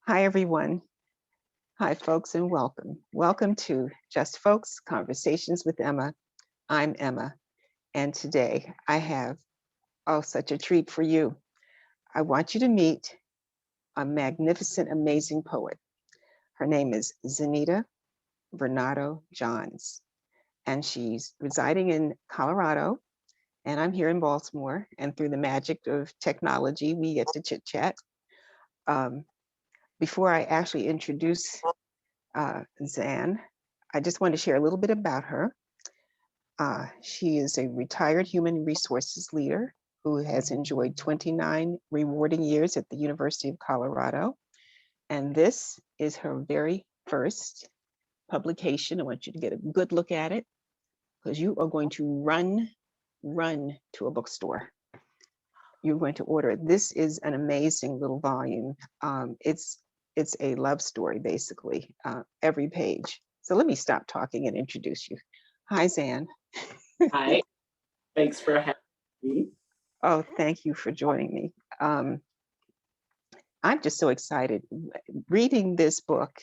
Hi, everyone. Hi, folks, and welcome. Welcome to Just Folks Conversations with Emma. I'm Emma, and today I have, such a treat for you. I want you to meet a magnificent, amazing poet. Her name is Zaneta Varnado Johns, and she's residing in Colorado, and I'm here in Baltimore, and through the magic of technology, we get to chit chat. Before I actually introduce Zan, I just want to share a little bit about her. She is a retired human resources leader who has enjoyed 29 rewarding years at the University of Colorado. And this is her very first publication. I want you to get a good look at it because you are going to run to a bookstore. You're going to order it. This is an amazing little volume. It's a love story, basically, every page. So let me stop talking and introduce you. Hi, Zan. Hi, thanks for having me. Oh, thank you for joining me. I'm just so excited. Reading this book,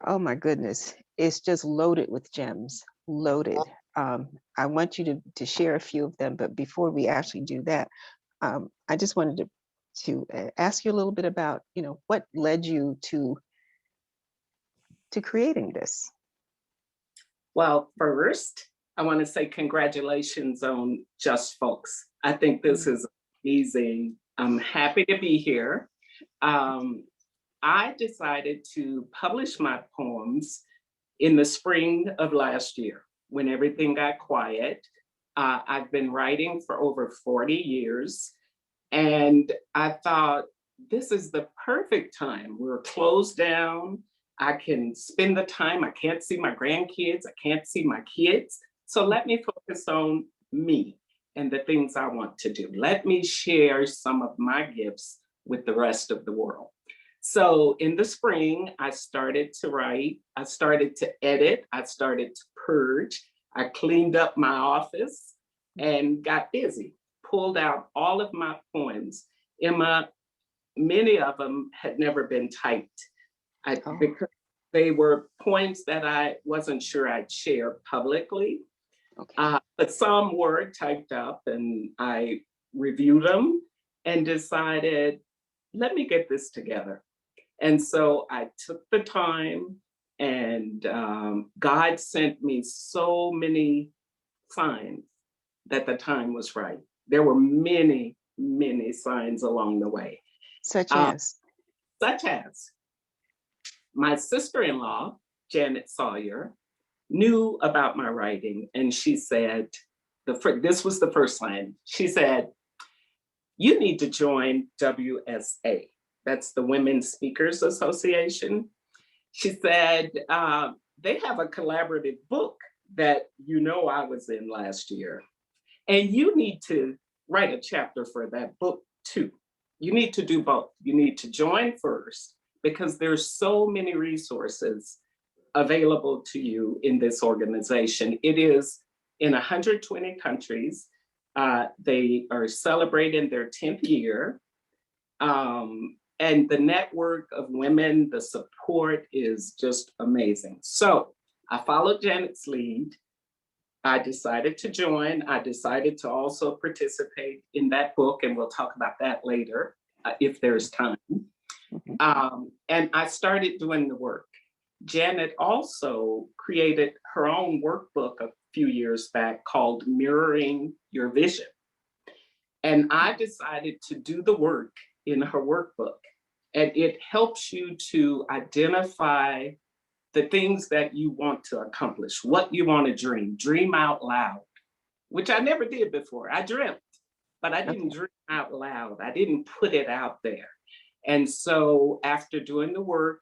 oh my goodness, it's just loaded with gems, loaded. I want you to share a few of them, but before we actually do that, I just wanted to ask you a little bit about, what led you to creating this. Well, first, I want to say congratulations on Just Folks. I think this is amazing. I'm happy to be here. I decided to publish my poems in the spring of last year when everything got quiet. I've been writing for over 40 years, and I thought this is the perfect time. We're closed down. I can spend the time. I can't see my grandkids. I can't see my kids. So let me focus on me and the things I want to do. Let me share some of my gifts with the rest of the world. So in the spring, I started to write. I started to edit. I started to purge. I cleaned up my office and got busy, pulled out all of my poems. Emma, many of them had never been typed. Because they were poems that I wasn't sure I'd share publicly. Okay. But some were typed up, and I reviewed them and decided, let me get this together. And so I took the time, and God sent me so many signs that the time was right. There were many, many signs along the way. Such as my sister-in-law, Janet Sawyer, knew about my writing, and she said, this was the first line. She said, you need to join WSA. That's the Women's Speakers Association. She said, they have a collaborative book that I was in last year. And you need to write a chapter for that book too. You need to do both. You need to join first, because there's so many resources available to you in this organization. It is in 120 countries. They are celebrating their 10th year. And the network of women, the support is just amazing. So I followed Janet's lead. I decided to join. I decided to also participate in that book, and we'll talk about that later if there's time. And I started doing the work. Janet also created her own workbook a few years back called Mirroring Your Vision. And I decided to do the work in her workbook. And it helps you to identify the things that you want to accomplish, what you want to dream out loud, which I never did before. I dreamt, but I didn't dream out loud. I didn't put it out there. And so after doing the work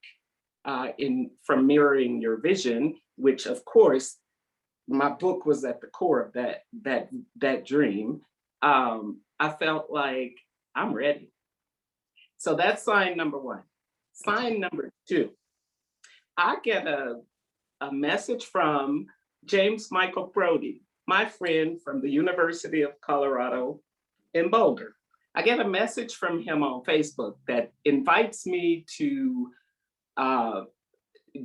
from Mirroring Your Vision, which of course, my book was at the core of that dream, I felt like I'm ready. So that's sign number one. Sign number two, I get a message from James Michael Brody, my friend from the University of Colorado in Boulder. I get a message from him on Facebook that invites me to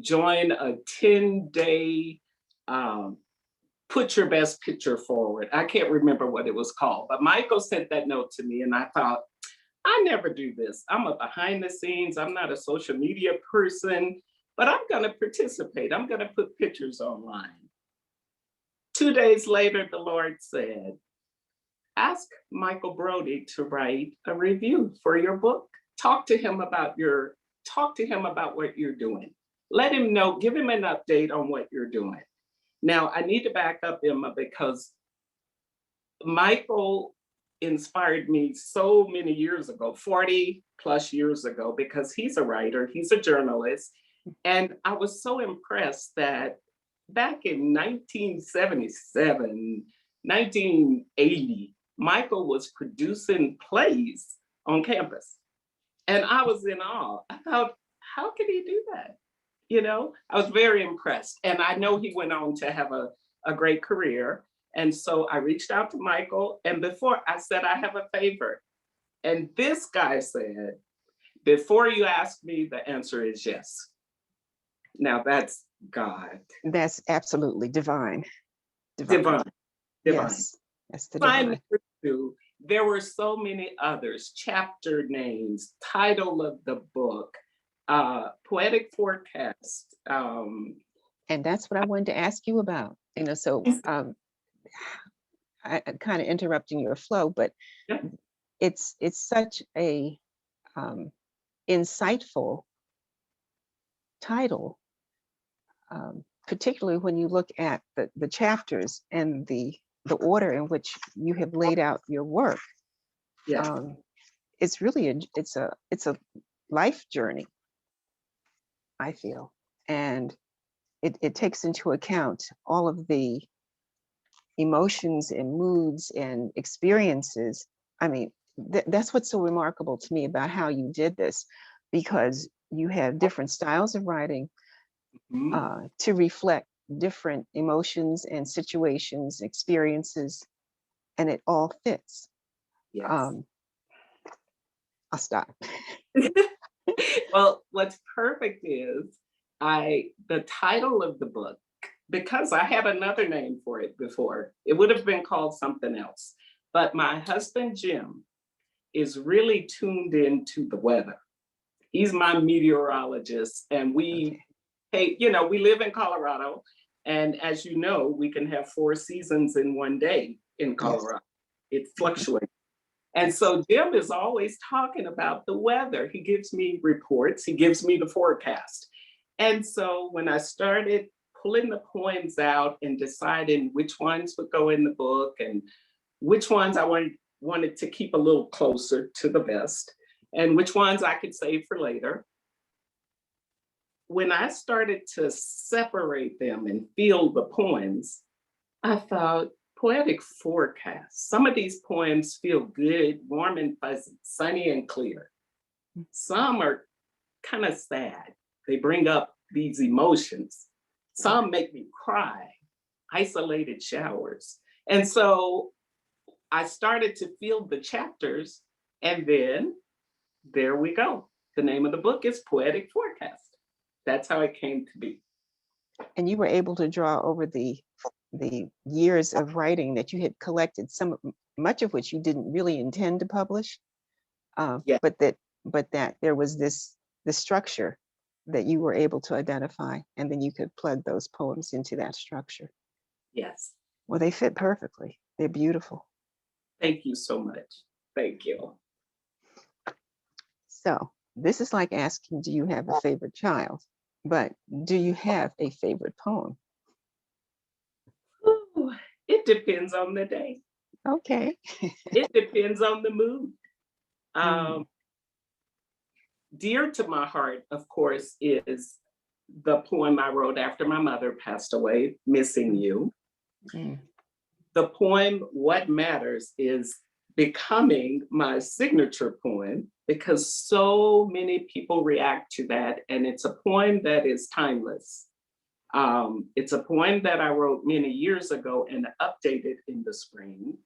join a 10-day put your best picture forward. I can't remember what it was called, but Michael sent that note to me and I thought, I never do this. I'm a behind the scenes, I'm not a social media person, but I'm gonna participate. I'm gonna put pictures online. 2 days later, the Lord said, ask Michael Brody to write a review for your book. Talk to him about what you're doing. Let him know, give him an update on what you're doing. Now, I need to back up, Emma, because Michael inspired me so many years ago, 40 plus years ago, because he's a writer, he's a journalist. And I was so impressed that back in 1977, 1980, Michael was producing plays on campus. And I was in awe. I thought, how could he do that? You know, I was very impressed. And I know he went on to have a great career. And so I reached out to Michael. And before I said, I have a favor. And this guy said, before you ask me, the answer is yes. Now that's God. That's absolutely divine. Divine. Yes, that's the divine. There were so many others, chapter names, title of the book, Poetic Forecast. And that's what I wanted to ask you about. You know, so I kind of interrupting your flow, but yeah. it's such a insightful title, particularly when you look at the chapters and the order in which you have laid out your work. Yeah. It's really it's a life journey, I feel, and it takes into account all of the emotions and moods and experiences. I mean, that's what's so remarkable to me about how you did this, because you have different styles of writing to reflect different emotions and situations, experiences, and it all fits. Yes. I'll stop. Well, what's perfect is the title of the book, because I had another name for it before, it would have been called something else. But my husband, Jim, is really tuned into the weather. He's my meteorologist, and we live in Colorado. And as you know, we can have 4 seasons in one day in Colorado. Yes. It fluctuates. And so Jim is always talking about the weather. He gives me reports, he gives me the forecast. And so when I started pulling the poems out and deciding which ones would go in the book and which ones I wanted to keep a little closer to the vest and which ones I could save for later, when I started to separate them and feel the poems, I thought, Poetic Forecast. Some of these poems feel good, warm and fuzzy, sunny and clear. Some are kind of sad. They bring up these emotions. Some make me cry, isolated showers. And so I started to feel the chapters, and then there we go. The name of the book is Poetic Forecast. That's how it came to be. And you were able to draw over the years of writing that you had collected, much of which you didn't really intend to publish, yeah. but that there was this structure that you were able to identify, and then you could plug those poems into that structure. Yes. Well, they fit perfectly. They're beautiful. Thank you so much. Thank you. So this is like asking, do you have a favorite child? But do you have a favorite poem? Ooh, it depends on the day. Okay. It depends on the mood. Dear to my heart, of course, is the poem I wrote after my mother passed away, Missing You. The poem, What Matters, is becoming my signature poem because so many people react to that, and it's a poem that is timeless. It's a poem that I wrote many years ago and updated in the spring,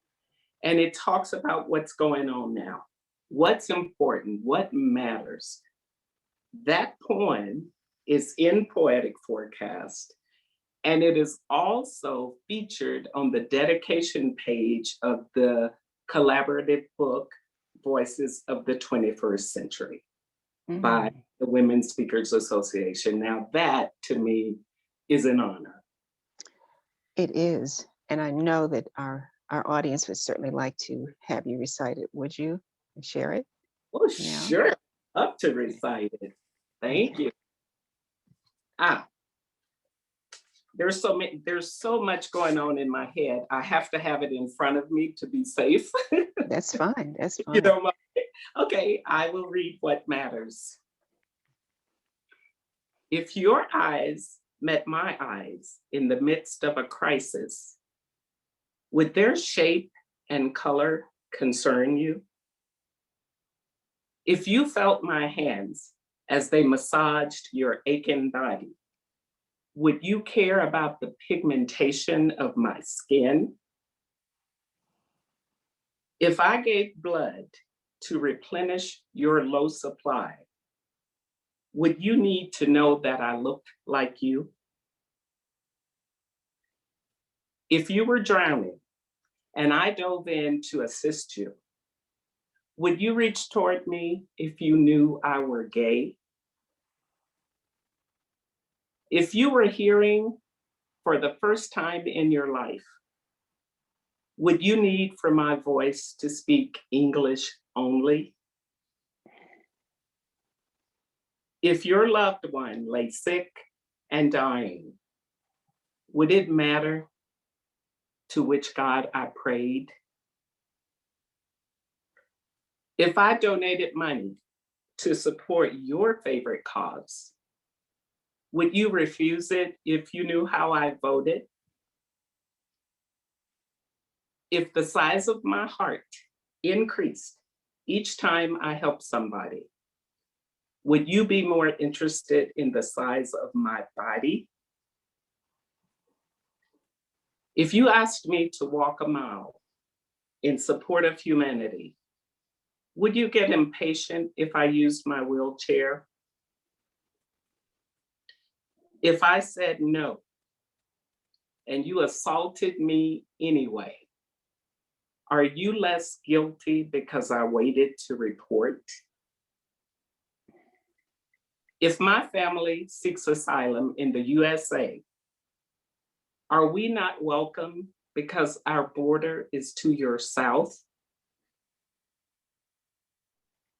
and it talks about what's going on now. What's important? What matters? That poem is in Poetic Forecast, and it is also featured on the dedication page of the collaborative book, Voices of the 21st Century, by the Women Speakers Association. Now that, to me, is an honor. It is, and I know that our audience would certainly like to have you recite it. Would you share it? Oh, sure. Up to recite it. Thank you. There's so much going on in my head. I have to have it in front of me to be safe. That's fine. That's fine. You don't mind? Okay, I will read what matters. If your eyes met my eyes in the midst of a crisis, would their shape and color concern you? If you felt my hands as they massaged your aching body, would you care about the pigmentation of my skin? If I gave blood to replenish your low supply, would you need to know that I looked like you? If you were drowning and I dove in to assist you, would you reach toward me if you knew I were gay? If you were hearing for the first time in your life, would you need for my voice to speak English only? If your loved one lay sick and dying, would it matter to which God I prayed? If I donated money to support your favorite cause, would you refuse it if you knew how I voted? If the size of my heart increased each time I helped somebody, would you be more interested in the size of my body? If you asked me to walk a mile in support of humanity, would you get impatient if I used my wheelchair? If I said no, and you assaulted me anyway, are you less guilty because I waited to report? If my family seeks asylum in the USA, are we not welcome because our border is to your south?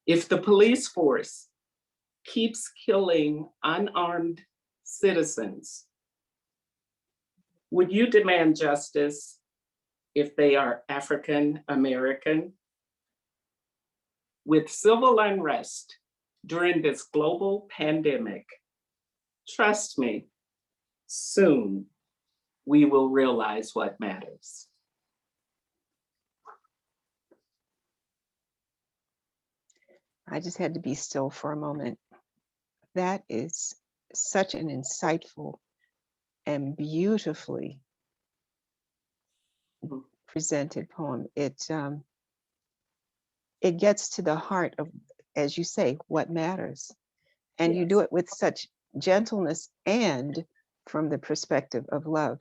If the police force keeps killing unarmed citizens, would you demand justice if they are African American? With civil unrest during this global pandemic, trust me, soon we will realize what matters. I just had to be still for a moment. That is such an insightful and beautifully presented poem. It gets to the heart of, as you say, what matters. And you do it with such gentleness and from the perspective of love.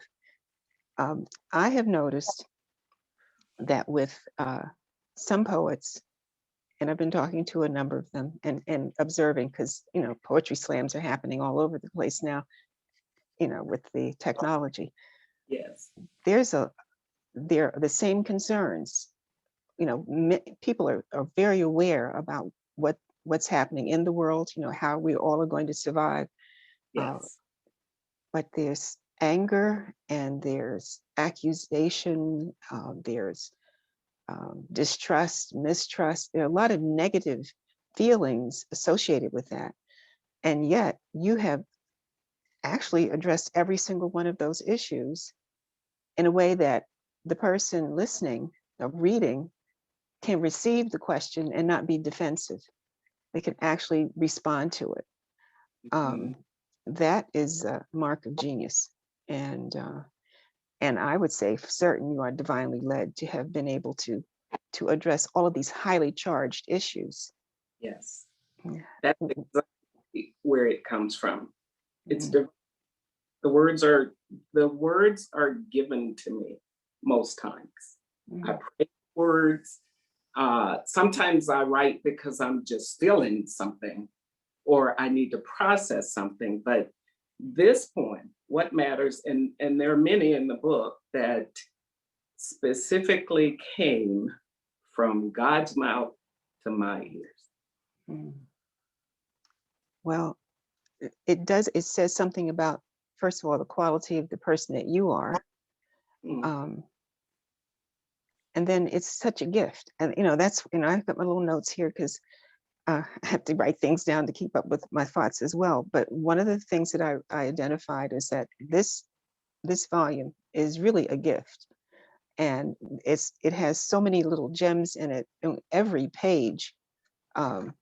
I have noticed that with some poets, and I've been talking to a number of them and observing, because poetry slams are happening all over the place now, with the technology. Yes. There are the same concerns. People are very aware about what's happening in the world, how we all are going to survive. Yes. But there's anger and there's accusation, there's distrust, mistrust. There are a lot of negative feelings associated with that. And yet you have actually addressed every single one of those issues in a way that the person listening or reading can receive the question and not be defensive. They can actually respond to it. That is a mark of genius. And I would say for certain you are divinely led to have been able to to address all of these highly charged issues. Yes, Yeah. that's exactly where it comes from. It's Mhm. the words are given to me most times. I Mhm. pray words. Sometimes I write because I'm just feeling something or I need to process something. But this poem, what matters, and there are many in the book that specifically came from God's mouth to my ears. Mhm. Well, it says something about, first of all, the quality of the person that you are. Mm, Um, and then it's such a gift. And, that's, I've got my little notes here because I have to write things down to keep up with my thoughts as well. But one of the things that I identified is that this volume is really a gift. And it has so many little gems in it. And every page um,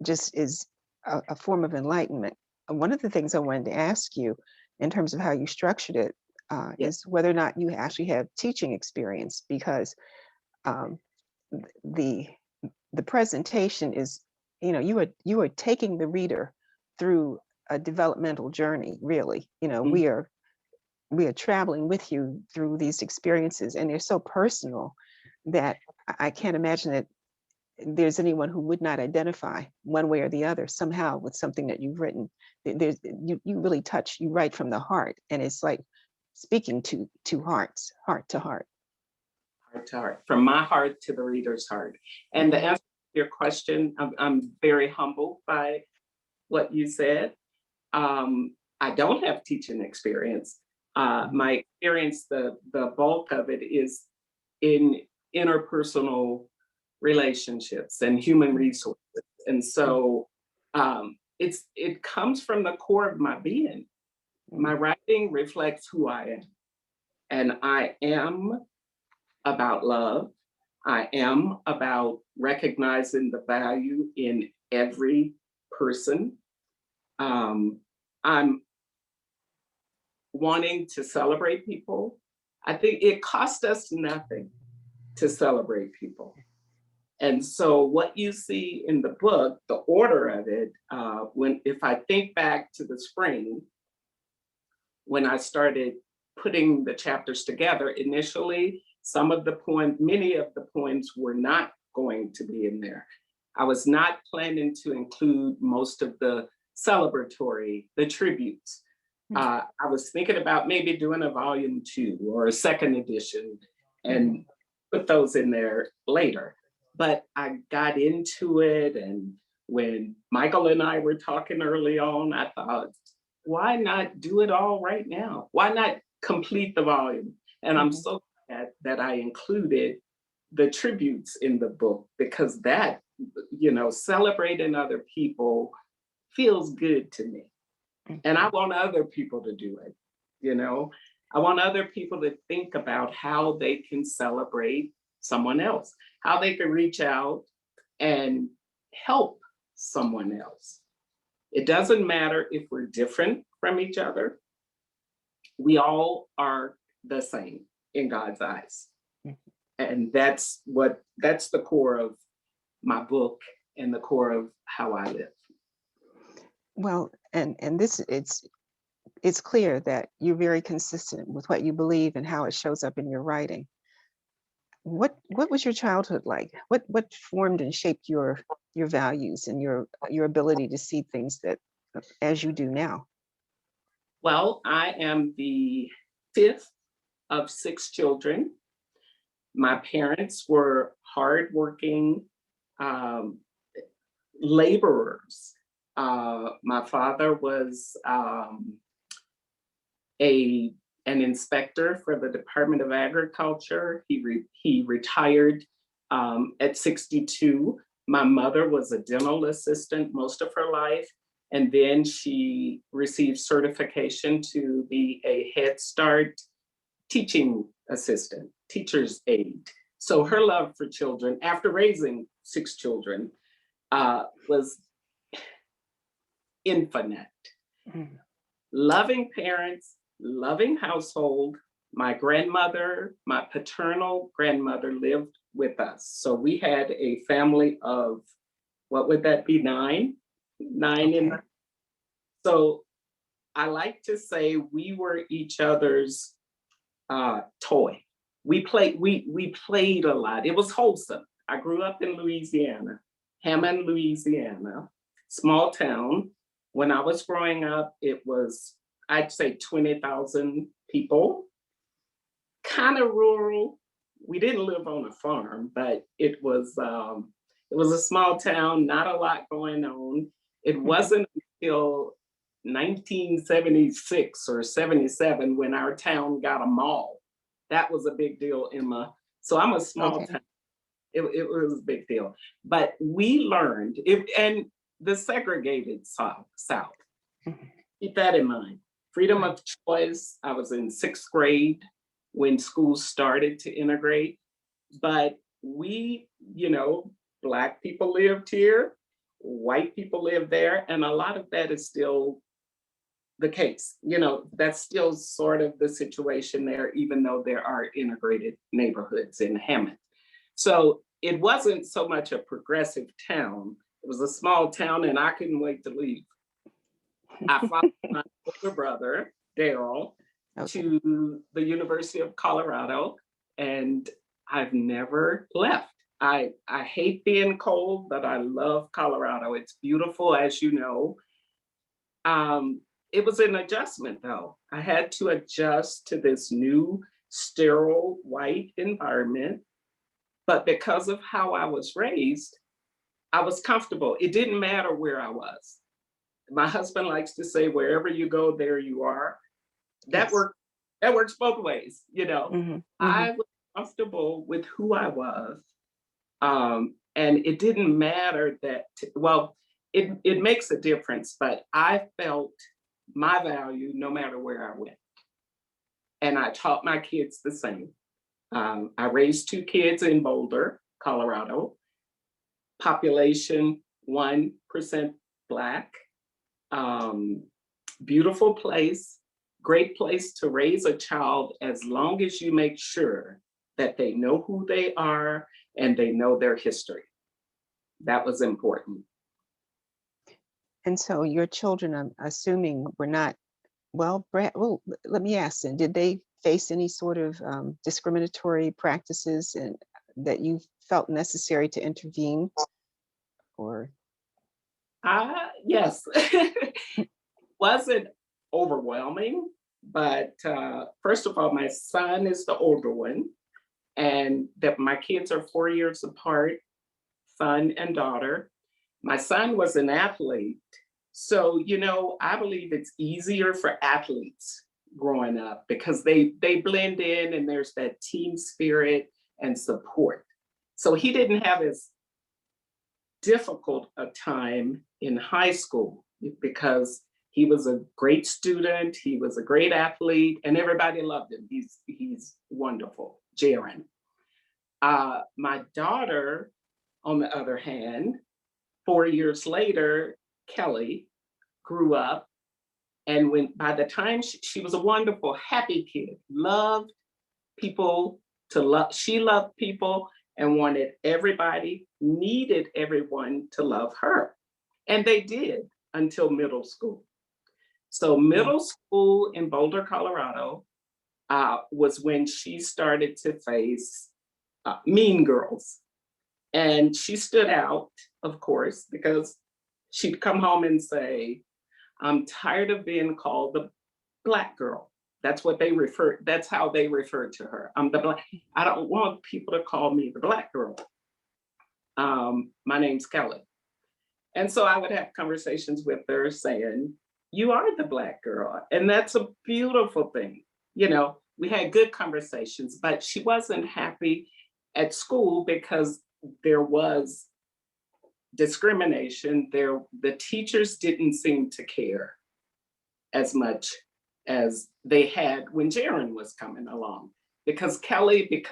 just is a form of enlightenment. One of the things I wanted to ask you in terms of how you structured it yeah, is whether or not you actually have teaching experience, because um, the the presentation is, you are taking the reader through a developmental journey, really. mhm, We are traveling with you through these experiences, and they're so personal that I can't imagine that there's anyone who would not identify one way or the other somehow with something that you've written. You really touch, you write from the heart, and it's like speaking to hearts, heart to heart. heart to heart, from my heart to the reader's heart. And to Mhm. answer your question, I'm very humbled by what you said. I don't have teaching experience. Mhm. My experience, the bulk of it is in interpersonal relationships and human Mhm. resources. And so it comes from the core of my being. My Mhm. writing reflects who I am. And I am about love. I am about recognizing the value in every person. Um, I'm wanting to celebrate people. I think it costs us nothing to celebrate people. And so, what you see in the book, the order of it, when if I think back to the spring when I started putting the chapters together, initially, many of the poems were not going to be in there. I was not planning to include most of the the tributes. I was thinking about maybe doing a volume 2 or a second edition Mhm. and put those in there later. But I got into it, and when Michael and I were talking early on, I thought, why not do it all right now? Why not complete the volume? And I'm Mhm. so glad that I included the tributes in the book because that, celebrating other people feels good to me. And I Mhm. want other people to do it, you know? I want other people to think about how they can celebrate someone else, how they can reach out and help someone else. It doesn't matter if we're different from each other. We all are the same in God's eyes. Mhm. And that's the core of my book and the core of how I live. Well, and this it's clear that you're very consistent with what you believe and how it shows up in your writing. What was your childhood like? What formed and shaped your values and your ability to see things that as you do now? Well, I am the fifth of 6 children. My parents were hardworking um, laborers. My father was a an inspector for the Department of Agriculture. He retired at 62. My mother was a dental assistant most of her life, and then she received certification to be a Head Start teaching assistant, teacher's aide. So her love for children, after raising 6 children, was infinite. Mhm. Loving parents, loving household. My grandmother, my paternal grandmother lived with us. So we had a family of, what would that be, nine? Nine in Okay. so I like to say we were each other's toy. We played a lot. It was wholesome. I grew up in Louisiana, Hammond, Louisiana, small town. When I was growing up, it was, I'd say 20,000 people, kind of rural. We didn't live on a farm, but it was a small town, not a lot going on. It wasn't until 1976 or 77 when our town got a mall. That was a big deal, Emma. So I'm a small Okay. town. It was a big deal. But we learned, and the segregated South. Mhm. Keep that in mind. Freedom Right. of choice. I was in sixth grade when schools started to integrate. But we, Black people lived here, white people lived there, and a lot of that is still the case. That's still sort of the situation there, even though there are integrated neighborhoods in Hammond. So it wasn't so much a progressive town. It was a small town, and I couldn't wait to leave. I followed my older brother, Daryl, Okay. to the University of Colorado, and I've never left. I hate being cold, but I love Colorado. It's beautiful, as you know. It was an adjustment, though. I had to adjust to this new, sterile, white environment. But because of how I was raised, I was comfortable. It didn't matter where I was. My husband likes to say, wherever you go, there you are. That Yes. works. That works both ways. Hmm. Hmm. I was comfortable with who I was. And it didn't matter that, well, it makes a difference, but I felt my value no matter where I went. And I taught my kids the same. I raised two kids in Boulder, Colorado, population 1% Black, um, beautiful place, great place to raise a child as long as you make sure that they know who they are and they know their history. That was important. And so your children, I'm assuming, were not well bred. Well, let me ask then, did they face any sort of discriminatory practices and that you felt necessary to intervene? Or Yes, wasn't overwhelming, but first of all, my son is the older one, and that my kids are 4 years apart, son and daughter. My son was an athlete. So, I believe it's easier for athletes growing up because they blend in and there's that team spirit and support. So he didn't have as difficult a time in high school because he was a great student, he was a great athlete, and everybody loved him. He's wonderful, Jaron. My daughter, on the other hand, 4 years later, Kelly grew up, and by the time she was a wonderful, happy kid, loved people to love. She loved people and wanted everybody, needed everyone to love her, and they did until middle school. So mm, middle school in Boulder, Colorado, was when she started to face mean girls. And she stood out, of course, because she'd come home and say, I'm tired of being called the Black girl. That's how they refer to her. I'm the Black. I don't want people to call me the Black girl. My name's Kelly. And so I would have conversations with her saying, you are the Black girl. And that's a beautiful thing. We had good conversations, but she wasn't happy at school because there was discrimination. The teachers didn't seem to care as much as they had when Jaron was coming along. Because Kelly,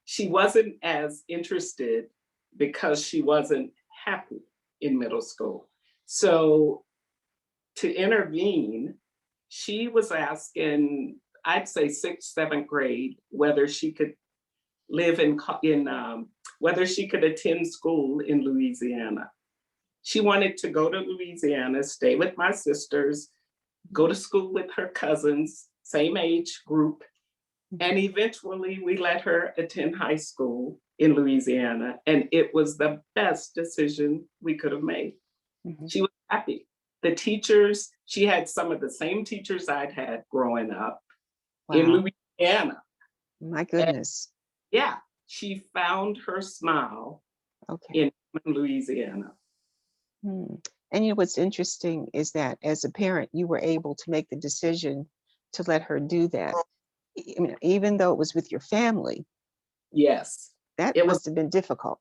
she wasn't as interested because she wasn't happy in middle school. So to intervene, she was asking, I'd say sixth, seventh grade, whether she could live in whether she could attend school in Louisiana. She wanted to go to Louisiana, stay with my sisters, go to school with her cousins, same age group. And eventually we let her attend high school in Louisiana. And it was the best decision we could have made. She was happy. The teachers, she had some of the same teachers I'd had growing up in Louisiana. My goodness. And yeah, she found her smile in Louisiana. And you know what's interesting is that as a parent, you were able to make the decision to let her do that. I mean, even though it was with your family. Yes. That must have been difficult.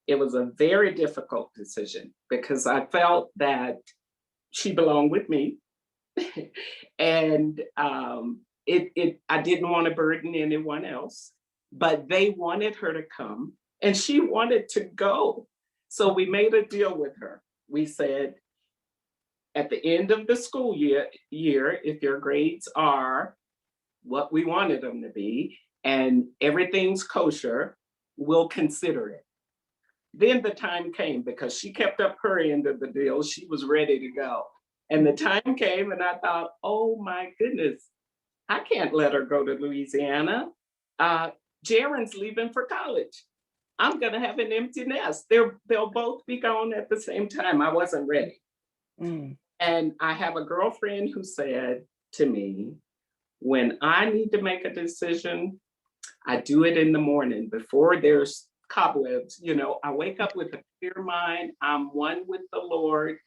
It was a very difficult decision because I felt that she belonged with me. And I didn't want to burden anyone else, but they wanted her to come and she wanted to go. So we made a deal with her. We said, at the end of the school year, if your grades are what we wanted them to be and everything's kosher, we'll consider it. Then the time came because she kept up her end of the deal. She was ready to go. And the time came and I thought, oh my goodness, I can't let her go to Louisiana. Jaren's leaving for college. I'm gonna have an empty nest. They'll both be gone at the same time. I wasn't ready. And I have a girlfriend who said to me, when I need to make a decision, I do it in the morning before there's cobwebs. You know, I wake up with a clear mind. I'm one with the Lord.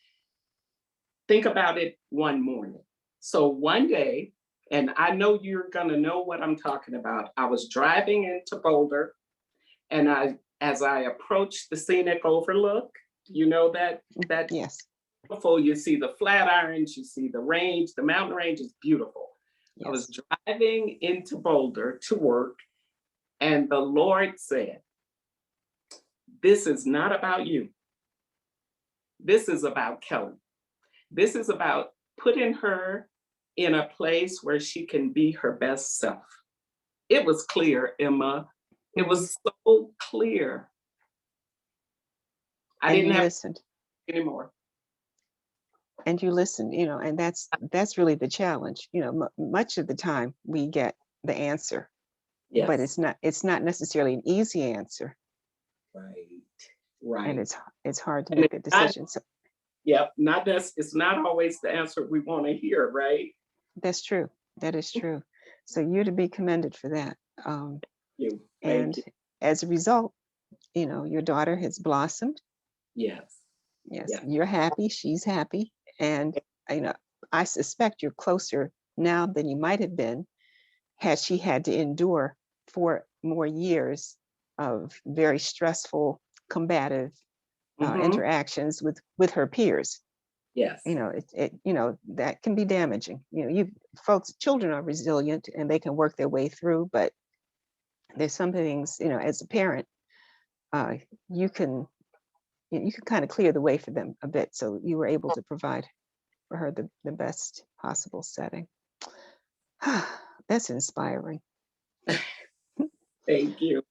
Think about it one morning. So one day, and I know you're gonna know what I'm talking about. I was driving into Boulder, and as I approached the scenic overlook, you know that yes, beautiful. You see the Flatirons, you see the range. The mountain range is beautiful. Yes. I was driving into Boulder to work, and the Lord said, "This is not about you. This is about Kelly. This is about putting her in a place where she can be her best self." It was clear, Emma. It was so clear. I didn't have listened anymore. And you listen, you know, and that's really the challenge. You know, much of the time we get the answer, but it's not necessarily an easy answer. Right. And it's hard to make a decision. It's not always the answer we want to hear, right? That's true. That is true. So you're to be commended for that. Thank you. As a result, you know, your daughter has blossomed. Yes. You're happy. She's happy. And, you know, I suspect you're closer now than you might have been had she had to endure 4 more years of very stressful, combative interactions with her peers. Yes. You know, you know, that can be damaging. You know, children are resilient and they can work their way through, but there's some things, you know, as a parent, you can kind of clear the way for them a bit. So you were able to provide for her the best possible setting. That's inspiring. Thank you.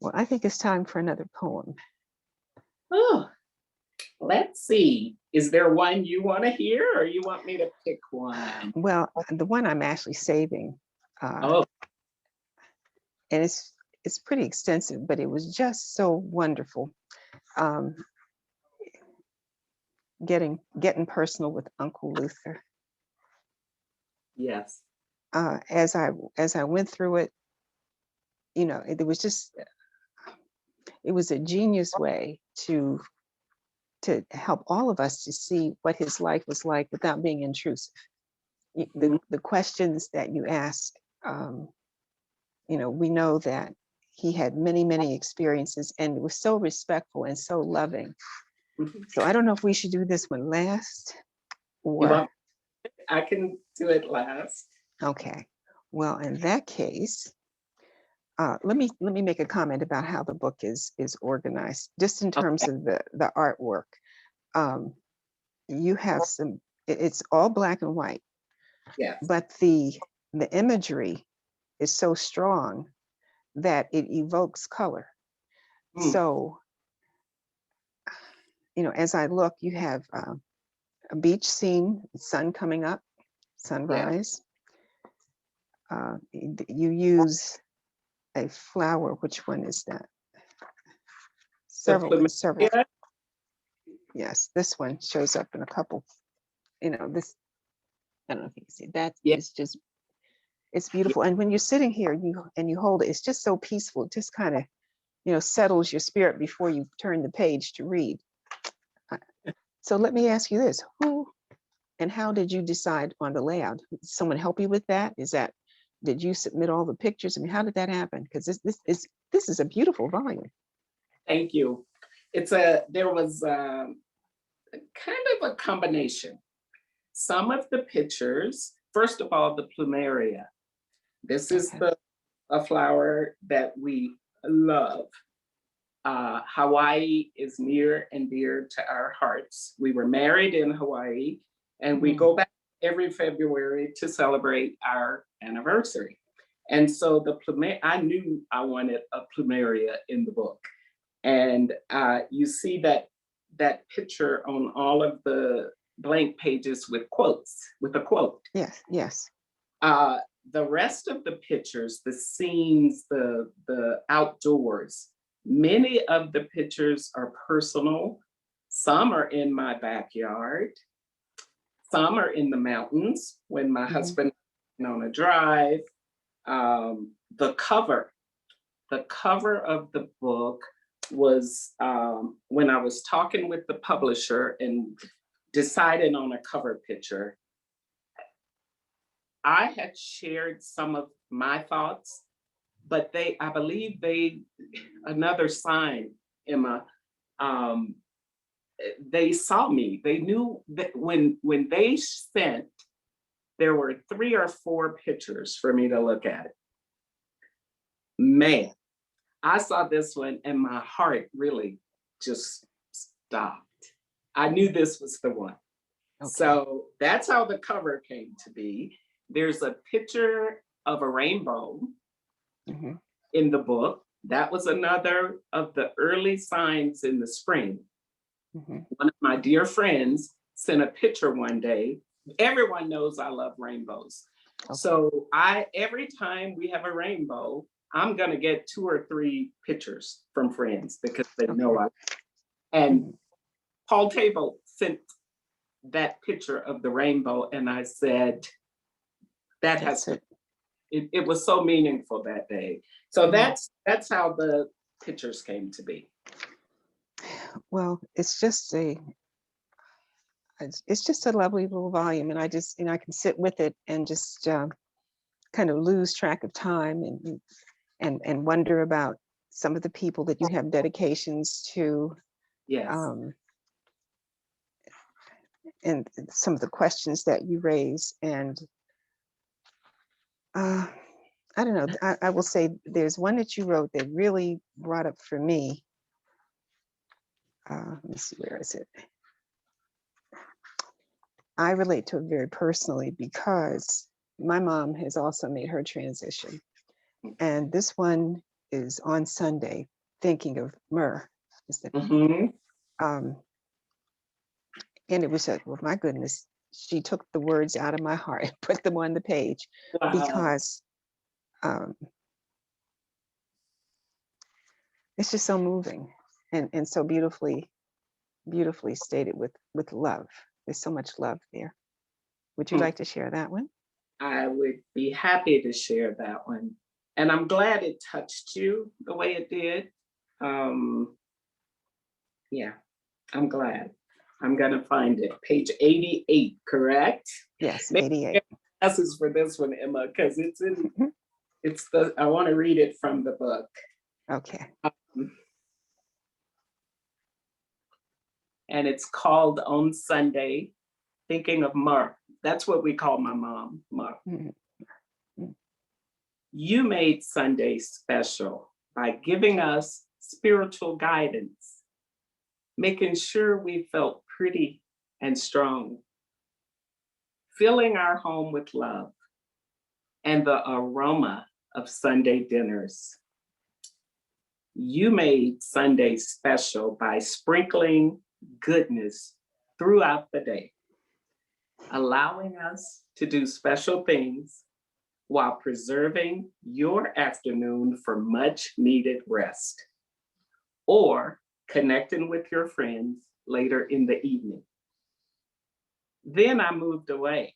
Well, I think it's time for another poem. Oh, let's see. Is there one you want to hear or you want me to pick one? Well, the one I'm actually saving. And it's pretty extensive, but it was just so wonderful. Getting personal with Uncle Luther. Yes. As I went through it, you know, it was a genius way to help all of us to see what his life was like without being intrusive. The questions that you ask, you know, we know that he had many experiences and was so respectful and so loving. So I don't know if we should do this one last or I can do it last. Okay. Well, in that case, let me make a comment about how the book is organized, just in terms of the artwork. You have it's all black and white. Yes. But the imagery is so strong that it evokes color. Mm. So, as I look, you have a beach scene, sun coming up, sunrise. You use a flower. Which one is that? The Several. plumeria. Yes, this one shows up in a couple. This, I don't know if you can see that. Yeah. It's beautiful. And when you're sitting here, you hold it, it's just so peaceful. It just kind of, settles your spirit before you turn the page to read. So let me ask you this: who and how did you decide on the layout? Did someone help you with that? Did you submit all the pictures? I mean, how did that happen? Because this is a beautiful volume. Thank you. There was kind of a combination. Some of the pictures, first of all, the plumeria. This is a flower that we love. Hawaii is near and dear to our hearts. We were married in Hawaii, and we go back every February to celebrate our anniversary. And so I knew I wanted a plumeria in the book. And you see that picture on all of the blank pages with a quote. Yes, yes. The rest of the pictures, the scenes, the outdoors, many of the pictures are personal. Some are in my backyard. Some are in the mountains when my husband went on a drive. The cover of the book was when I was talking with the publisher and deciding on a cover picture. I had shared some of my thoughts, but I believe another sign, Emma, they saw me. They knew that when they sent, there were 3 or 4 pictures for me to look at. Man, I saw this one and my heart really just stopped. I knew this was the one. Okay. So that's how the cover came to be. There's a picture of a rainbow in the book. That was another of the early signs in the spring. One of my dear friends sent a picture one day. Everyone knows I love rainbows. Okay. So every time we have a rainbow, I'm gonna get 2 or 3 pictures from friends because they know I. And Paul Table sent that picture of the rainbow, and I said, that has to. It was so meaningful that day. So that's how the pictures came to be. Well, it's just a lovely little volume, and I just I can sit with it and just kind of lose track of time and wonder about some of the people that you have dedications to. Yes. And some of the questions that you raise, and I don't know. I will say there's one that you wrote that really brought up for me. Let me see, where is it? I relate to it very personally because my mom has also made her transition. And this one is on Sunday, thinking of Myrrh. And it was well, my goodness, she took the words out of my heart and put them on the page. Wow. Because it's just so moving and so beautifully stated with love. There's so much love there. Would you like to share that one? I would be happy to share that one. And I'm glad it touched you the way it did. Yeah, I'm glad. I'm gonna find it. Page 88, correct? Yes, 88. This is for this one, Emma, because it's in. I want to read it from the book. Okay. And it's called On Sunday, Thinking of Myrrh. That's what we call my mom, Myrrh. You made Sunday special by giving us spiritual guidance, making sure we felt pretty and strong, filling our home with love and the aroma of Sunday dinners. You made Sunday special by sprinkling goodness throughout the day, allowing us to do special things while preserving your afternoon for much needed rest, or connecting with your friends later in the evening. Then I moved away,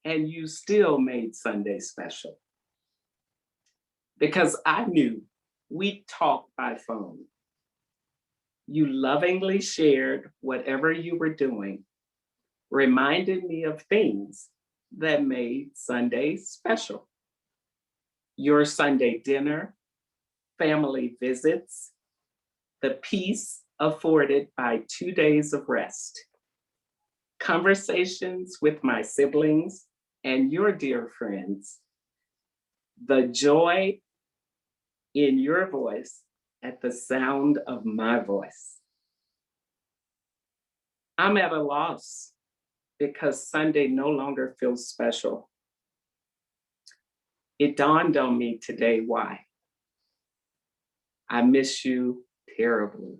and you still made Sunday special because I knew we talked by phone. You lovingly shared whatever you were doing, reminded me of things that made Sunday special. Your Sunday dinner, family visits, the peace afforded by 2 days of rest, conversations with my siblings and your dear friends, the joy in your voice at the sound of my voice. I'm at a loss because Sunday no longer feels special. It dawned on me today why. I miss you terribly.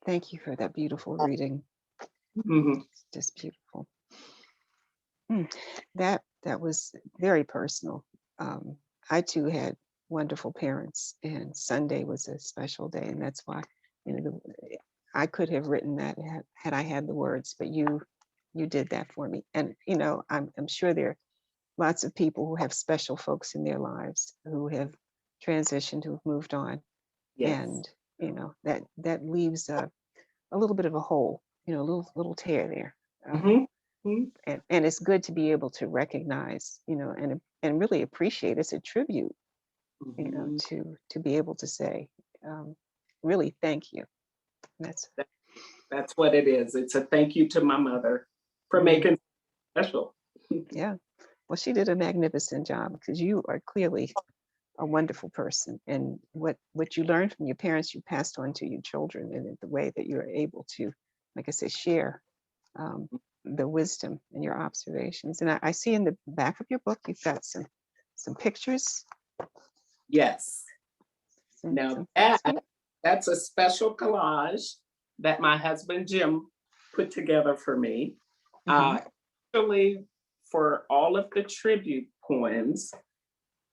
Thank you for that beautiful reading. Mhm. It's just beautiful. That was very personal. I too had wonderful parents, and Sunday was a special day, and that's why, I could have written that had I had the words, but you did that for me. And I'm sure there are lots of people who have special folks in their lives who have transitioned, who've moved on, Yes. and that leaves a little bit of a hole, a little tear there. Mhm. Mhm. And it's good to be able to recognize, and really appreciate. It's a tribute, Mhm. to be able to say, really, thank you. That's That's what it is. It's a thank you to my mother for Mhm. making it special. Yeah. Well, she did a magnificent job because you are clearly a wonderful person, and what you learned from your parents, you passed on to your children, and in the way that you're able to, like I said, share the wisdom and your observations. And I see in the back of your book you've got some pictures. Yes. Some Now things here. that's a special collage that my husband Jim put together for me. Mhm. Actually, for all of the tribute poems,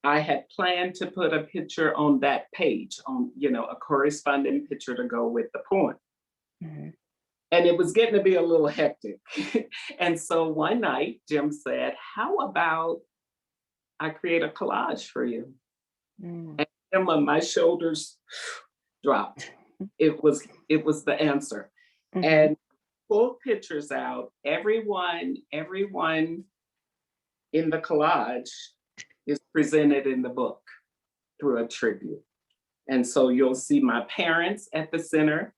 I had planned to put a picture on that page, on a corresponding picture to go with the poem. Mhm. And it was getting to be a little hectic. And so one night, Jim said, "How about I create a collage for you?" Mm. And Emma, my shoulders dropped. It was the answer. Mhm. And pull pictures out. Everyone in the collage is presented in the book through a tribute. And so you'll see my parents at the center.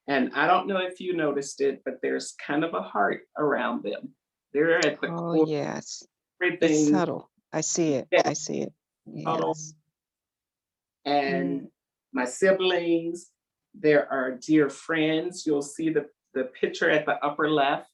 And I don't know if you noticed it, but there's kind of a heart around them. They're at the Oh, core of yes. It's everything. subtle. I see it. Yeah, I see it. subtle. Yes. And Mm. my siblings, there are dear friends. You'll see the picture at the upper left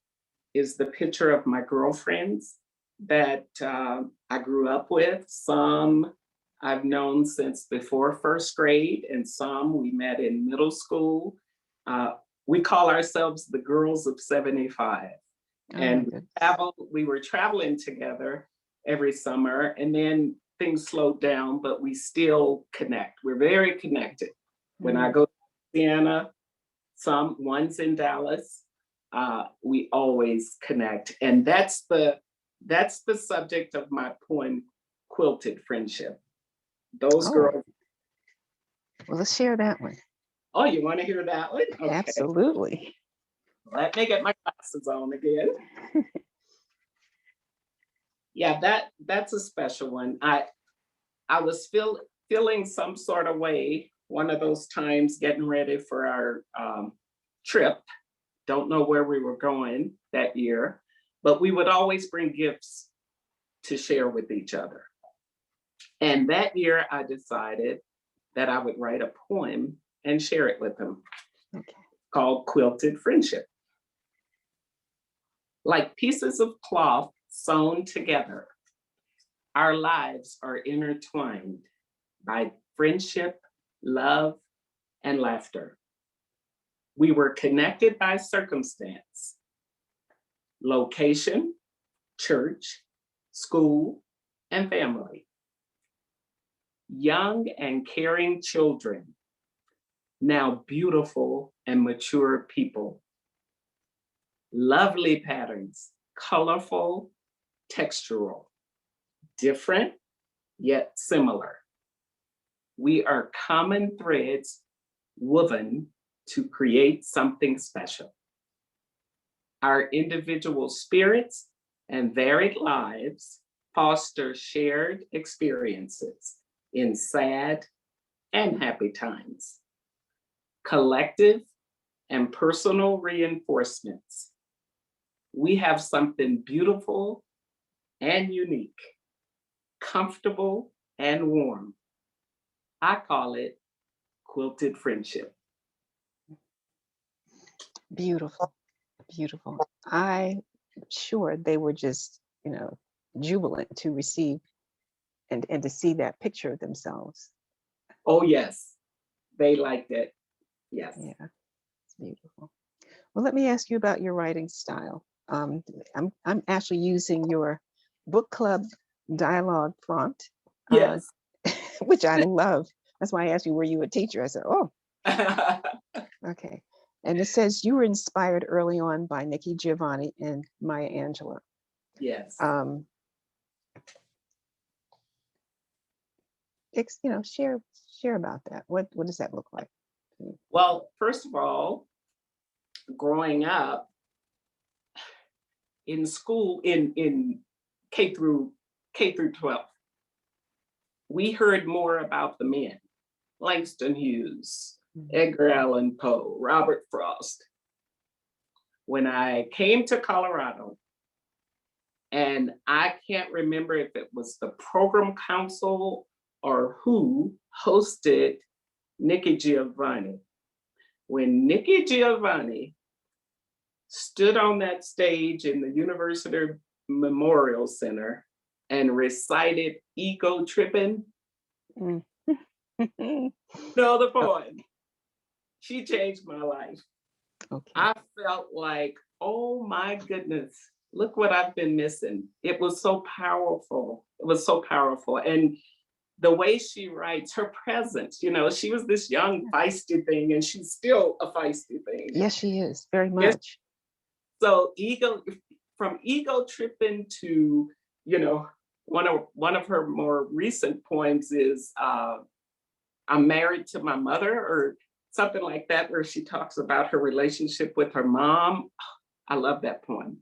is the picture of my girlfriends that I grew up with. Some I've known since before first grade, and some we met in middle school. Uh, we call ourselves the Girls of 75. Oh my And goodness. we were traveling together every summer, and then things slowed down, but we still connect. We're very connected. When I Mm. go to Louisiana, one's in Dallas, we always connect. And that's the subject of my poem, Quilted Friendship. Those Oh, girls. well, let's share that one. Oh, you want to hear that one? Okay, Absolutely. let me get my glasses on again. Yeah, that's a special one. I was feeling some sort of way one of those times getting ready for our trip. Don't know where we were going that year, but we would always bring gifts to share with each other. And that year I decided that I would write a poem and share it with them, Okay. called Quilted Friendship. Like pieces of cloth sewn together, Our lives are intertwined by friendship, love, and laughter. We were connected by circumstance, location, church, school, and family. Young and caring children, now beautiful and mature people. Lovely patterns, colorful, textural, different yet similar. We are common threads woven to create something special. Our individual spirits and varied lives foster shared experiences in sad and happy times. Collective and personal reinforcements. We have something beautiful and unique, comfortable and warm. I call it quilted friendship. Beautiful, beautiful. I'm sure they were just, jubilant to receive and to see that picture of themselves. Oh, yes, they liked it. Yes. Yeah, it's beautiful. Well, let me ask you about your writing style. I'm actually using your book club dialogue prompt, Yes. which I love. That's why I asked you, were you a teacher? I said, oh, okay. And it says you were inspired early on by Nikki Giovanni and Maya Angelou. Yes. Share about that. What does that look like? Well, first of all, growing up in school in K through 12, we heard more about the men, Langston Hughes, Edgar Allan Poe, Robert Frost. When I came to Colorado, and I can't remember if it was the program council or who hosted Nikki Giovanni. When Nikki Giovanni stood on that stage in the University Memorial Center and recited Ego Trippin', Mm. no other poem, she changed my life. Okay. I felt like, oh my goodness, look what I've been missing. It was so powerful. It was so powerful. And the way she writes, her presence, she was this young, feisty thing, and she's still a feisty thing. Yes, she is, very much. So from ego tripping to, one of her more recent poems is I'm married to my mother, or something like that, where she talks about her relationship with her mom. I love that poem.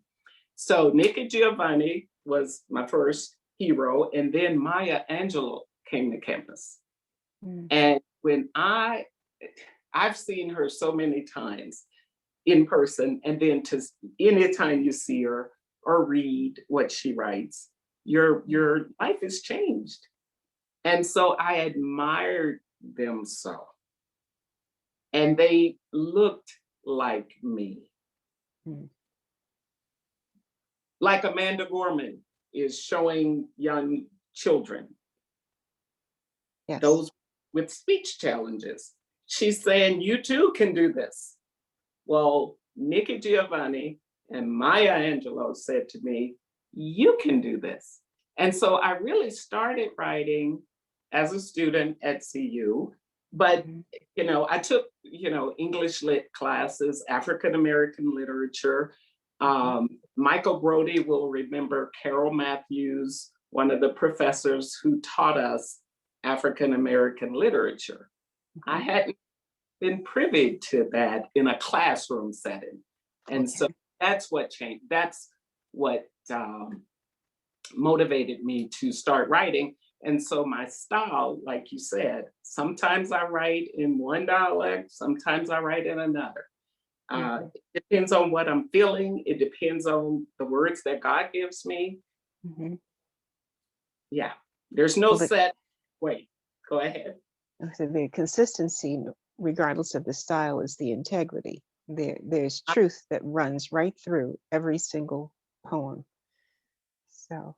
So Nikki Giovanni was my first hero, and then Maya Angelou came to campus. And when I've seen her so many times in person, and then anytime you see her or read what she writes, your life is changed. And so I admired them so. And they looked like me. Like Amanda Gorman is showing young children, yes, those with speech challenges. She's saying, you too can do this. Well, Nikki Giovanni and Maya Angelou said to me, you can do this. And so I really started writing as a student at CU, but I took, English lit classes, African American literature. Michael Brody will remember Carol Matthews, one of the professors who taught us African American literature. I hadn't been privy to that in a classroom setting. And so that's what changed. That's what motivated me to start writing. And so my style, like you said, sometimes I write in one dialect, sometimes I write in another. It depends on what I'm feeling. It depends on the words that God gives me. Yeah, there's no set way. Go ahead. So the consistency, regardless of the style, is the integrity. There's truth that runs right through every single poem. So,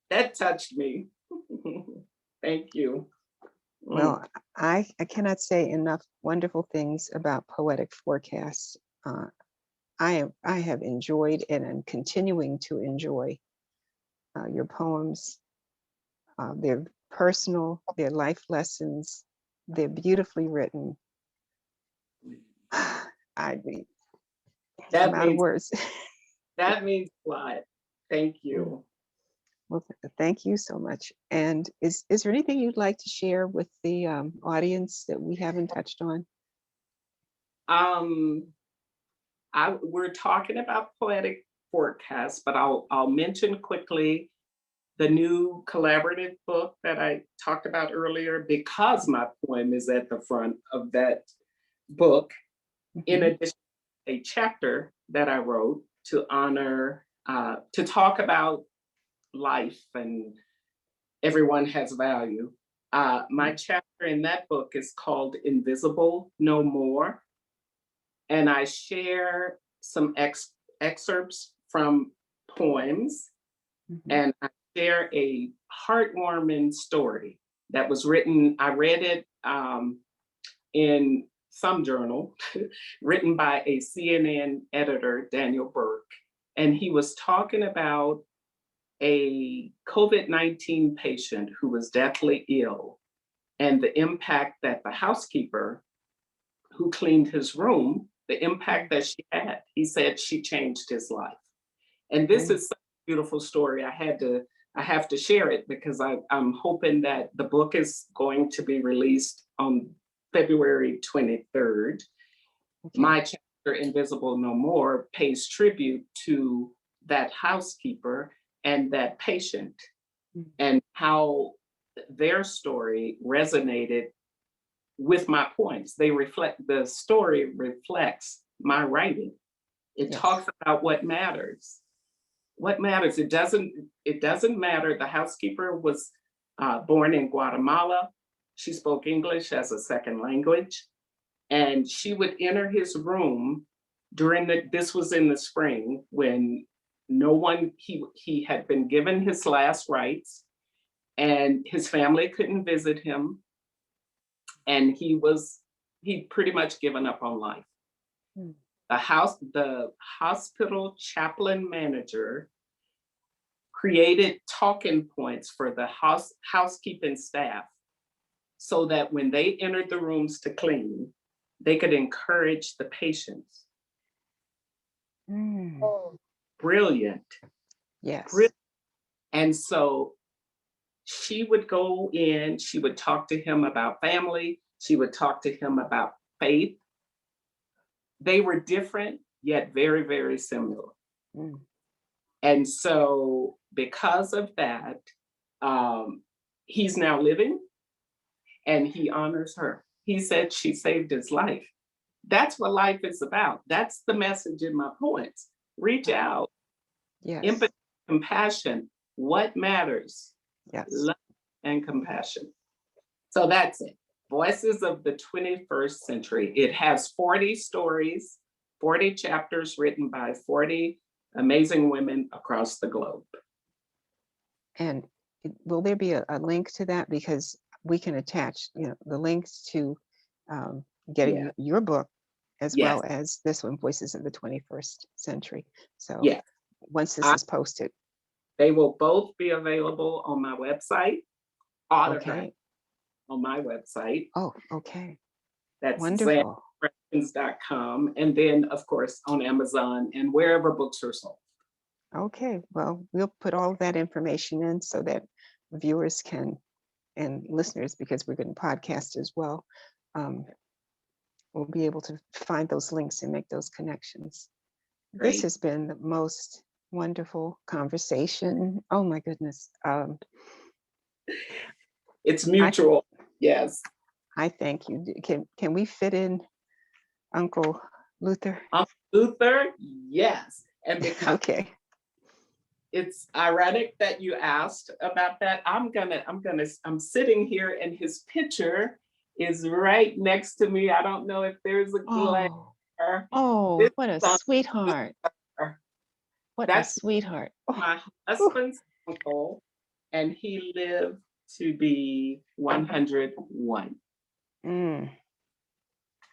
that touched me. Thank you. Well, I cannot say enough wonderful things about Poetic Forecast. Uh, I have enjoyed and am continuing to enjoy your poems. They're personal, they're life lessons, they're beautifully written. I mean, I'm That out of means words. that means a lot. Thank you. Well, thank you so much. And is there anything you'd like to share with the audience that we haven't touched on? Um, we're talking about Poetic Forecast, but I'll mention quickly the new collaborative book that I talked about earlier, because my poem is at the front of that book. In Mhm. addition, a chapter that I wrote to honor, to talk about life and everyone has value. My chapter in that book is called Invisible No More. And I share some excerpts from poems, Mhm. and I share a heartwarming story that was written. I read it in some journal, written by a CNN editor, Daniel Burke. And he was talking about a COVID-19 patient who was deathly ill and the impact that the housekeeper who cleaned his room, the impact that she had. He said she changed his life. And this is such a beautiful story. I have to share it because I'm hoping that the book is going to be released on February 23rd. Okay. My chapter, Invisible No More, pays tribute to that housekeeper and that patient, and how their story resonated with my points. The story reflects my writing. It Yes. talks about what matters. What matters? It doesn't matter. The housekeeper was born in Guatemala. She spoke English as a second language. And she would enter his room this was in the spring when no one, he had been given his last rites and his family couldn't visit him. And he'd pretty much given up on life. Mm. The hospital chaplain manager created talking points for the housekeeping staff so that when they entered the rooms to clean, they could encourage the patients. Mm. Brilliant. Yes. And so she would go in, she would talk to him about family, she would talk to him about faith. They were different, yet very, very similar. Mm. And so, because of that, he's now living and he honors her. He said she saved his life. That's what life is about. That's the message in my poems. Reach out, Yes. empathy, compassion. What matters? Yes. Love and compassion. So that's it. Voices of the 21st Century. It has 40 stories, 40 chapters written by 40 amazing women across the globe. And will there be a link to that? Because we can attach, the links to getting your book as well as this one, Voices of the 21st Century. So once this is posted. They will both be available on my website, autographed on my website. Oh, okay. That's wonderful. zanetafriends.com. And then, of course, on Amazon and wherever books are sold. Okay, well, we'll put all of that information in so that viewers can, and listeners, because we're going to podcast as well, we'll be able to find those links and make those connections. Great. This has been the most wonderful conversation. Oh my goodness. It's mutual. Yes. I thank you. Can we fit in Uncle Luther? Uncle Luther, yes. And because it's ironic that you asked about that. I'm sitting here and his picture is right next to me. I don't know if there's a glare. Oh, what a sweetheart. What a sweetheart. My husband's uncle. and he lived to be 101. Mm.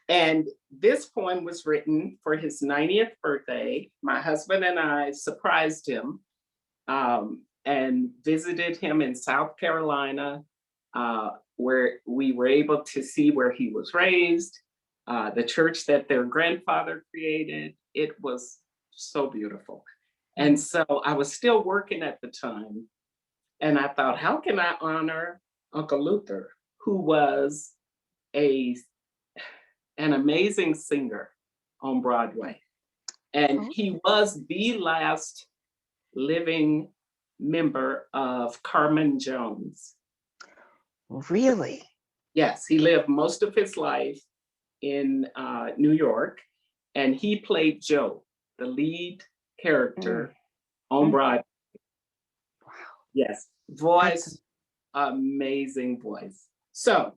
And this poem was written for his 90th birthday. My husband and I surprised him and visited him in South Carolina, where we were able to see where he was raised, the church that their grandfather created. It was so beautiful. And so I was still working at the time. And I thought, how can I honor Uncle Luther, who was an amazing singer on Broadway. And he was the last living member of Carmen Jones. Really? Yes, he lived most of his life in New York, and he played Joe, the lead character on Broadway. Wow. Yes, voice, amazing voice. So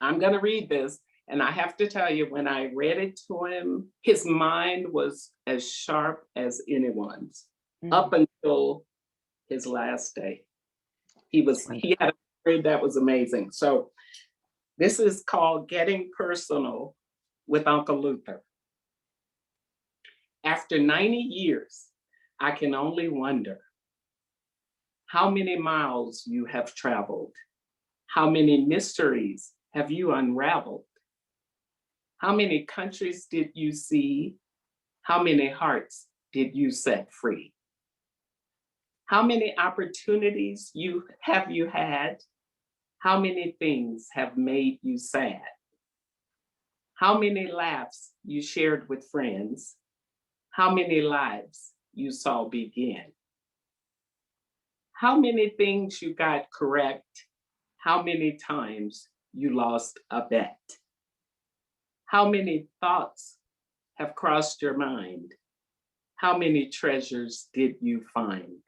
I'm going to read this. And I have to tell you, when I read it to him, his mind was as sharp as anyone's up until his last day. He had a story that was amazing. So this is called Getting Personal with Uncle Luther. After 90 years, I can only wonder how many miles you have traveled, how many mysteries have you unraveled? How many countries did you see? How many hearts did you set free? How many opportunities have you had? How many things have made you sad? How many laughs you shared with friends? How many lives you saw begin? How many things you got correct? How many times you lost a bet? How many thoughts have crossed your mind? How many treasures did you find?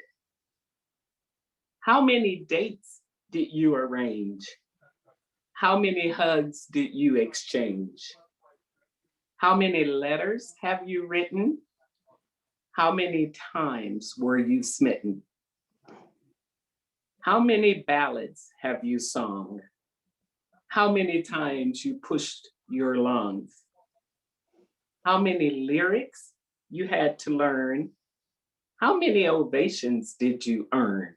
How many dates did you arrange? How many hugs did you exchange? How many letters have you written? How many times were you smitten? How many ballads have you sung? How many times you pushed your lungs? How many lyrics you had to learn? How many ovations did you earn?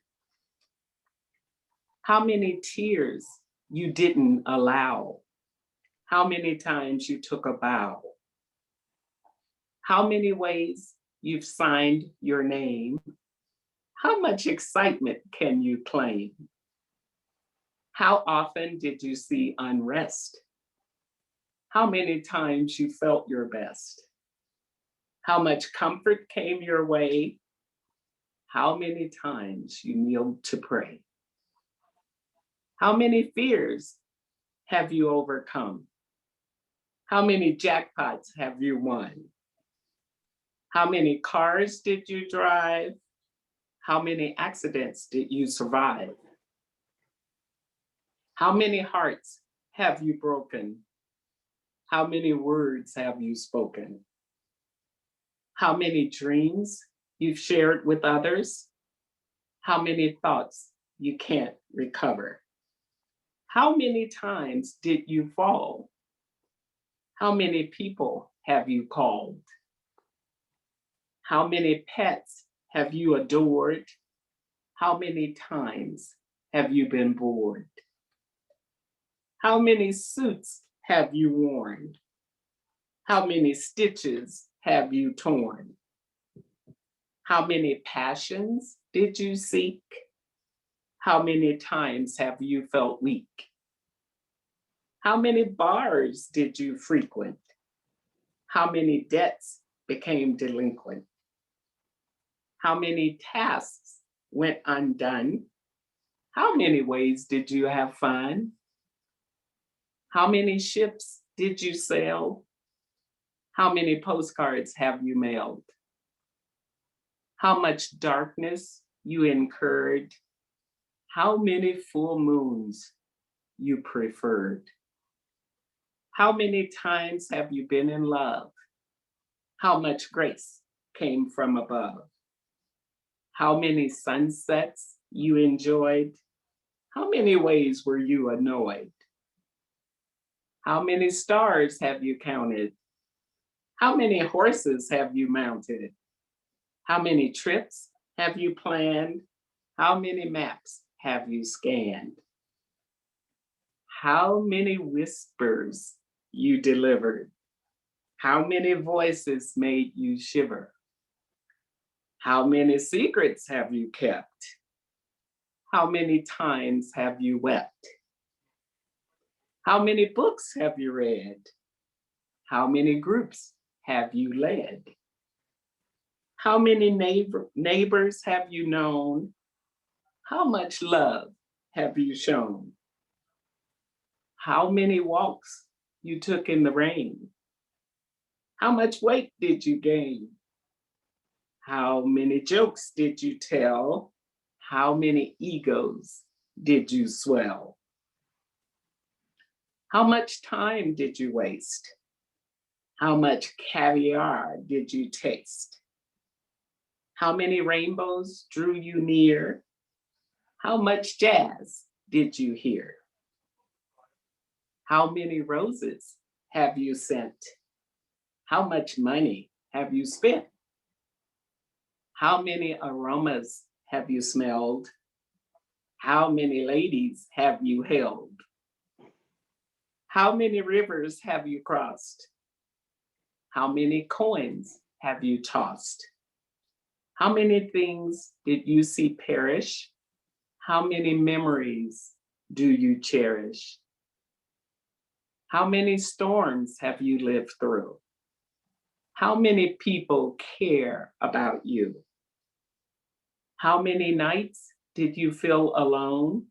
How many tears you didn't allow? How many times you took a bow? How many ways you've signed your name? How much excitement can you claim? How often did you see unrest? How many times you felt your best? How much comfort came your way? How many times you kneeled to pray? How many fears have you overcome? How many jackpots have you won? How many cars did you drive? How many accidents did you survive? How many hearts have you broken? How many words have you spoken? How many dreams you've shared with others? How many thoughts you can't recover? How many times did you fall? How many people have you called? How many pets have you adored? How many times have you been bored? How many suits have you worn? How many stitches have you torn? How many passions did you seek? How many times have you felt weak? How many bars did you frequent? How many debts became delinquent? How many tasks went undone? How many ways did you have fun? How many ships did you sail? How many postcards have you mailed? How much darkness you incurred? How many full moons you preferred? How many times have you been in love? How much grace came from above? How many sunsets you enjoyed? How many ways were you annoyed? How many stars have you counted? How many horses have you mounted? How many trips have you planned? How many maps have you scanned? How many whispers you delivered? How many voices made you shiver? How many secrets have you kept? How many times have you wept? How many books have you read? How many groups have you led? How many neighbors have you known? How much love have you shown? How many walks you took in the rain? How much weight did you gain? How many jokes did you tell? How many egos did you swell? How much time did you waste? How much caviar did you taste? How many rainbows drew you near? How much jazz did you hear? How many roses have you sent? How much money have you spent? How many aromas have you smelled? How many ladies have you held? How many rivers have you crossed? How many coins have you tossed? How many things did you see perish? How many memories do you cherish? How many storms have you lived through? How many people care about you? How many nights did you feel alone?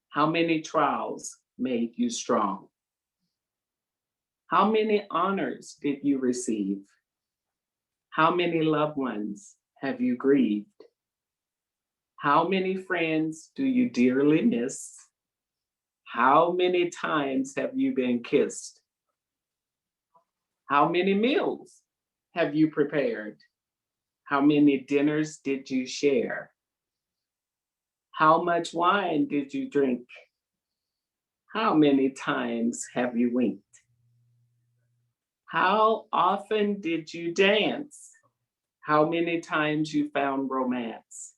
How many trials made you strong? How many honors did you receive? How many loved ones have you grieved? How many friends do you dearly miss? How many times have you been kissed? How many meals have you prepared? How many dinners did you share? How much wine did you drink? How many times have you winked? How often did you dance? How many times you found romance?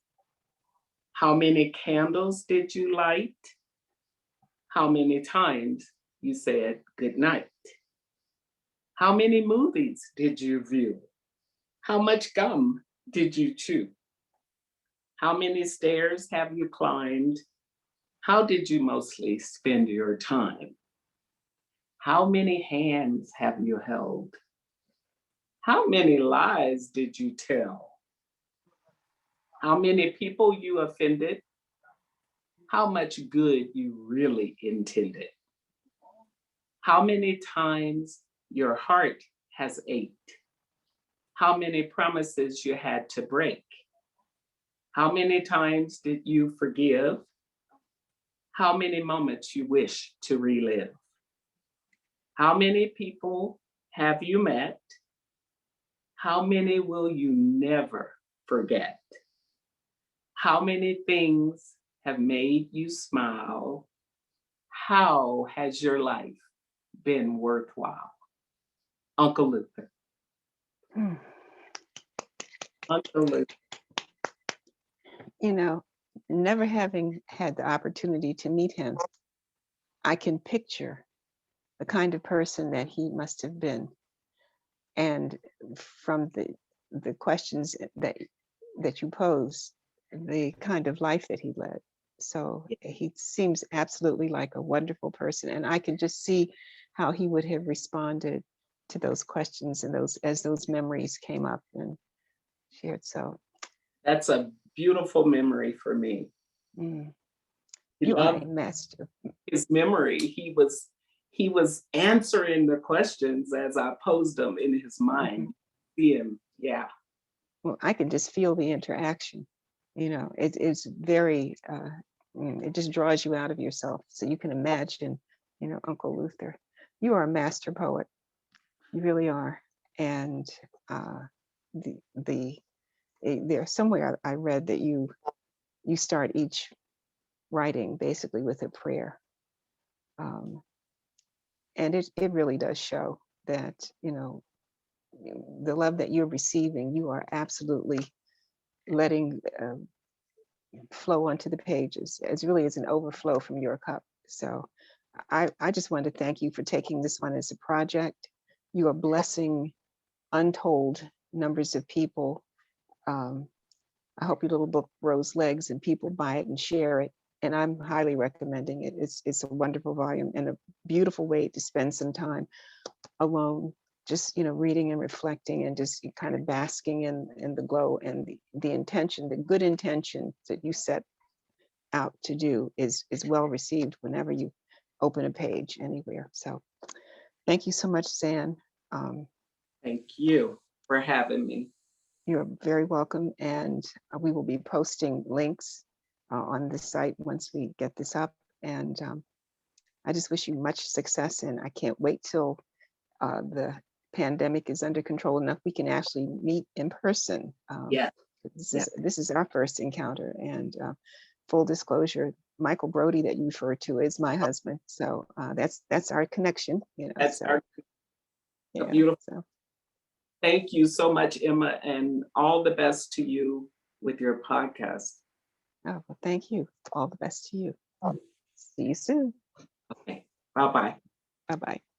How many candles did you light? How many times you said goodnight? How many movies did you view? How much gum did you chew? How many stairs have you climbed? How did you mostly spend your time? How many hands have you held? How many lies did you tell? How many people you offended? How much good you really intended? How many times your heart has ached? How many promises you had to break? How many times did you forgive? How many moments you wish to relive? How many people have you met? How many will you never forget? How many things have made you smile? How has your life been worthwhile? Uncle Luther. Mm. Uncle Luther. You know, never having had the opportunity to meet him, I can picture the kind of person that he must have been. And from the questions that you pose, the kind of life that he led. So he seems absolutely like a wonderful person. And I can just see how he would have responded to those questions and those as those memories came up and shared. So That's a beautiful memory for me. mm, He you are loved a master. his memory. He was answering the questions as I posed them in his mind. See him, yeah. Well, I can just feel the interaction. You know, it's very, it just draws you out of yourself. So you can imagine, you know, Uncle Luther. You are a master poet. You really are. And the there's somewhere I read that you you start each writing basically with a prayer. And it really does show that, the love that you're receiving, you are absolutely letting flow onto the pages. It really is an overflow from your cup. So I just wanted to thank you for taking this on as a project. You are blessing untold numbers of people. I hope your little book grows legs and people buy it and share it. And I'm highly recommending it. It's a wonderful volume and a beautiful way to spend some time alone, just reading and reflecting and just kind of basking in the glow and the intention, the good intention that you set out to do is well received whenever you open a page anywhere. So thank you so much, Zan. Thank you for having me. You're very welcome. And we will be posting links on the site once we get this up. And I just wish you much success. And I can't wait till the pandemic is under control enough we can actually meet in person. Yeah. This is our first encounter. And full disclosure, Michael Brody that you refer to is my husband. So that's our connection. That's so, beautiful. So. Thank you so much, Emma, and all the best to you with your podcast. Oh, well, thank you. All the best to you. See you soon. Okay. Bye-bye. Bye-bye.